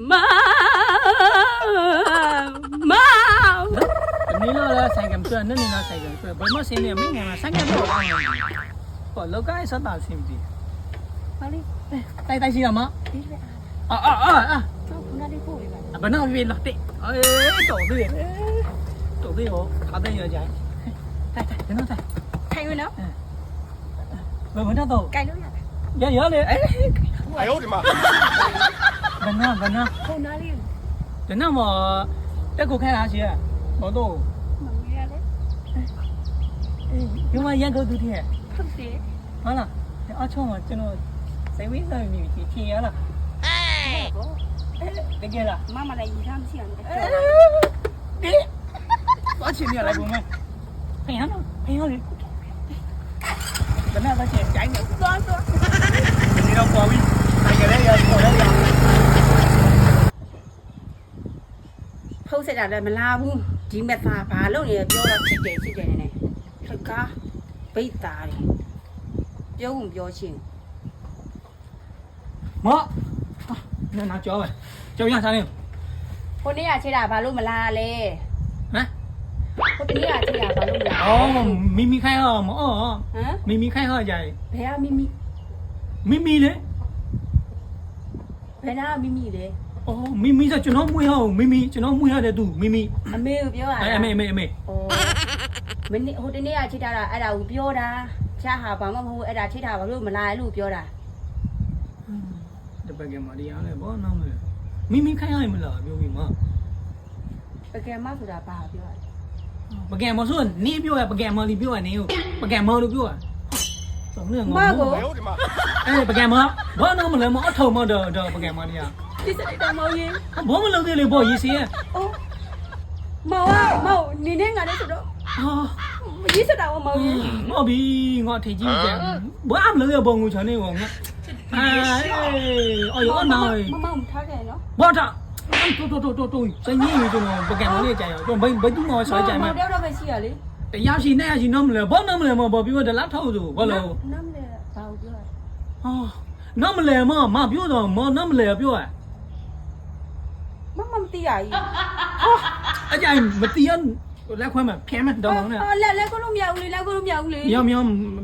นี่เราใส่กันเพื่อนนั่นนี่เราใส่กันเพื่อนบนมาเสียเนี่ยไม่ไงมาใส่กันตัวเราก็เราก็ไอ้สัตว์ตาสิมดี มาเลย ไต่สิละมั้ง đi về choคุณน่าได้พูดเลย บนน้าวิ่งหลักติตัวด้วยโอ้ขาได้เยอะจังไต่เดี๋ยวน้องไต่ thay rồi nó บนน้าตัว cay nữa nha เยอะเลยเอ้ย 哎呦我的妈！บนน้า không nói đi เดี๋ยวน้าหมอแต่กูแค่หาเสียหมอโต mà nghe ra đấy ဒီမှာရန်ကုန်သူတည်း không thế ဟုတ်လားအချောင်းကကျွန်တော်စိတ်ဝိသမိပြီဖြင်ရလားတကယ်လား má mà lại gì tham chuyện ဒီဘာချင်ရလဲဘုံမဲဖင်ရနော်ဖင်ရလေဘယ်နဲ့ဘာချင်ကြိုင်းနေသွားဒီတော့ပေါ်ပြီဆိုင်ကလေးရပေါ်လဲရ không sẽ đạt được mà la bu chỉ mệt phà phà lâu này cho là chích để này thật cá bấy tà điပြောcũngပြောchuyện မောနာနာကြောပဲကြောရစားနေ คนนี้อะเชดาพาลูกมาลาเลย ဟမ် คนนี้อะเชดาพาลูกมาลา အော်မိမိခိုင်းဟောမော ฮะ မိမိခိုင်းဟောကြိုင် ဘယ်ကမိမိ မိလေ ဘယ်နာမိမိလဲ အော်မိဆိုကျွန်တော်မွေးဟောမိကျွန်တော်မွေးရတဲ့သူမိ အမေကိုပြောတာ အမေ ဩမင်းဟိုတနေ့ကချိတ်ထားတာအဲ့ဒါကိုပြောတာချာဟာဘာမှမဟုတ်အဲ့ဒါချိတ်ထားဘာလို့မလာလို့ပြောတာ တပကယ်မတရားလဲဘောနောင်းလဲမိခိုင်းရမလားပြောပြီးမ ပကယ်မဆိုတာဘာပြောတာ ပကယ်မဆိုနေပြောရပကယ်မလီပြောရနေပကယ်မလို့ပြောရသုံးနေငေါ 哎呦我的妈！ ပကယ်မဘောနောင်းမလဲမအထုံမတော့ပကယ်မတရား ဒီစတဲ့မောင်ရင် ဘောမလုံးသေးလေဘောရေးစီရ ဩမောင်နေနေငါလည်းဆိုတော့ ဟာ မကြီးစတာမောင်ရင် ငေါပြီငေါထေကြီးကြဘောအမလို့ဘောငူချောနေဘောငါအော်ရောနာ မမထားခဲ့နော် ဘောတာတူစညင်းနေကျွန်တော်ပကယ်မလေးကြရောကျွန်တော်ဘယ်သူမှဆွဲကြမှာ တော့တော့ပဲရှိရလေ တရားရှိနေရရှိနော်မလဲဘောနော်မလဲမဘောပြောတယ်လားထောက်ဆိုဘောလို့ နမ်းလေဘာကိုပြောတာ ဟာနော်မလဲမပြောတော့မနော်မလဲပြောရ မမသိရကြီး အကြိုင်မတီးရလက်ခွဲမှာဖျဲမှာတော့မောင်းနေ လက်ကိုလို့မရဘူးလေလက်ကိုလို့မရဘူးလေ မြောင်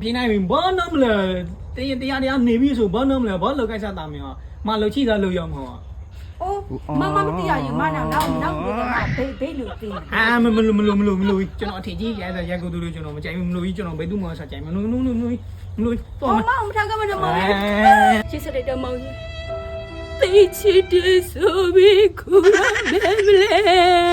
ပြင်းနိုင်ပြီဘောနော်မလဲတရားနေပြီဆိုဘောနော်မလဲဘောလောက်ကစားတာမြောမလို့ချိတာလို့ရောမဟုတ် အိုးမမမသိရရင်မနောက်လို့ကဘေးလို့သိ အာမလို့ကျွန်တော်အထင်ကြီးရဲရကူတူလို့ကျွန်တော်မကြိုက်ဘူးမလို့ကျွန်တော်ဘယ်သူမှစားကြိုက်မလို့တော့ မမထားကမတော့မောင်ချစ်စတဲ့မောင်တိချစ်တဲ့ဆိုပြီးခုရမယ်မလဲ